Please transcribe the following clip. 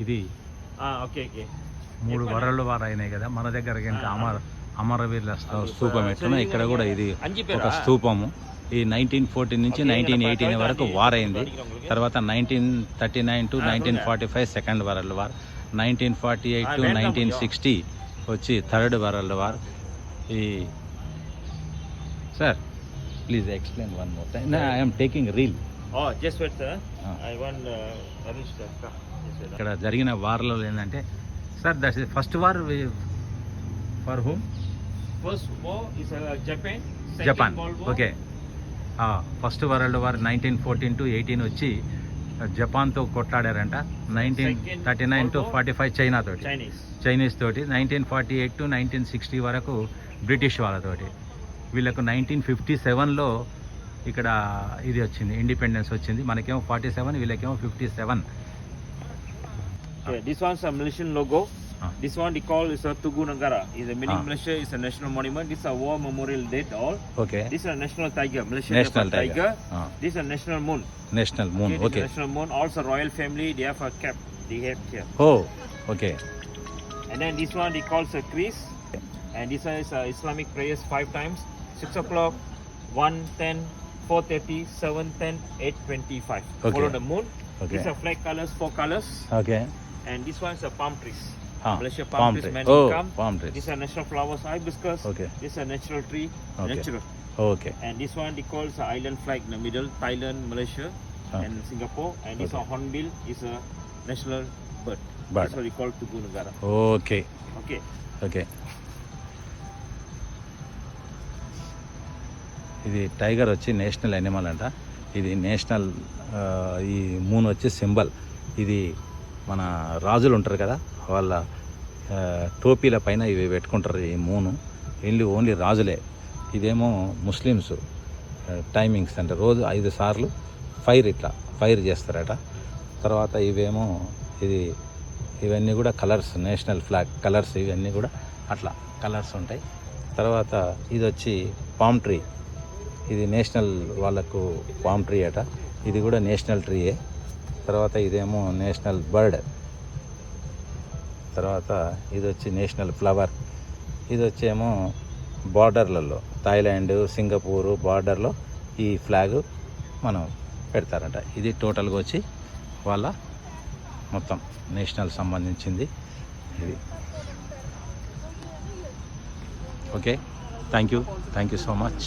ఇది okay okay 3 world war అయినాయి కదా మన దగ్గరకి ఇంకా అమరవీరుల స్తూపం ఎట్లా ఇక్కడ కూడా ఇది ఒక స్తూపము. ఈ 1914 నుంచి 1918 వరకు వార్ అయింది. తర్వాత 1939 to 1945 second world war, 1948 to 1960 వచ్చి థర్డ్ వరల్డ్ వార్. ఈ sir please explain one more time. I'm taking reel. Just wait sir, I want arrange that. ఇక్కడ జరిగిన వార్లో ఏంటంటే sir that is first war for whom? First war is Japan. Okay, first world war 1914 to 18 వచ్చి జపాన్తో కొట్లాడారంట. 1939 to 45 Chinese తోటి, 1948 to 1960 వరకు British వాళ్ళతోటి. వీళ్ళకు 1957లో ఇక్కడ ఇది వచ్చింది, ఇండిపెండెన్స్ వచ్చింది. మనకేమో 47, వీళ్ళకేమో 57. This one's a Malaysian logo. This one they call is a Tugu Negara. Is a meaning Malaysia is a national monument. This is a war memorial date all. Okay. This is a national tiger. Malaysian national tiger. This is a national moon. National moon. Okay. National moon. Also royal family. They have a cap. They have here. Oh. Okay. And then this one they call a crease. And this one is Islamic prayers 5 times. 6 o'clock, 1:10, 4:30, 7:10, 8:25. Okay. Follow the moon. Okay. These are flag colors, 4 colors. Okay. And this one is a palm trees. Malaysia palm trees, tree. many come. Palm trees. These are national flowers, hibiscus. Okay. This is a natural tree, Okay. natural. Okay. And this one they call the island flag in the middle, Thailand, Malaysia, and Singapore. And this one hornbill is a national bird. That's what we call Tugu Negara. Okay. Okay. Okay. ఇది tiger వచ్చి national animal అంట. ఇది national, ఈ moon వచ్చి symbol. ఇది మన రాజులు ఉంటారు కదా, వాళ్ళ టోపీల పైన ఇవి పెట్టుకుంటారు ఈ మూను. ఓన్లీ రాజులే. ఇదేమో ముస్లిమ్స్ టైమింగ్స్ అంటే రోజు 5 సార్లు ఫైర్ చేస్తారట. తర్వాత ఇవేమో ఇవన్నీ కూడా కలర్స్, నేషనల్ ఫ్లాగ్ కలర్స్, ఇవన్నీ కూడా అట్లా కలర్స్ ఉంటాయి. తర్వాత ఇది వచ్చి పామ్ ట్రీ. ఇది నేషనల్ వాళ్ళకు పామ్ ట్రీ అట. ఇది కూడా నేషనల్ ట్రీయే. తర్వాత ఇదేమో నేషనల్ బర్డ్. తర్వాత ఇది వచ్చి నేషనల్ ఫ్లవర్. ఇది వచ్చేమో బార్డర్లలో థాయిలాండ్, సింగపూరు బార్డర్లో ఈ ఫ్లాగ్ మనం పెడతారట. ఇది టోటల్గా వచ్చి వాళ్ళ మొత్తం నేషనల్ సంబంధించింది ఇది. Okay, thank you so much.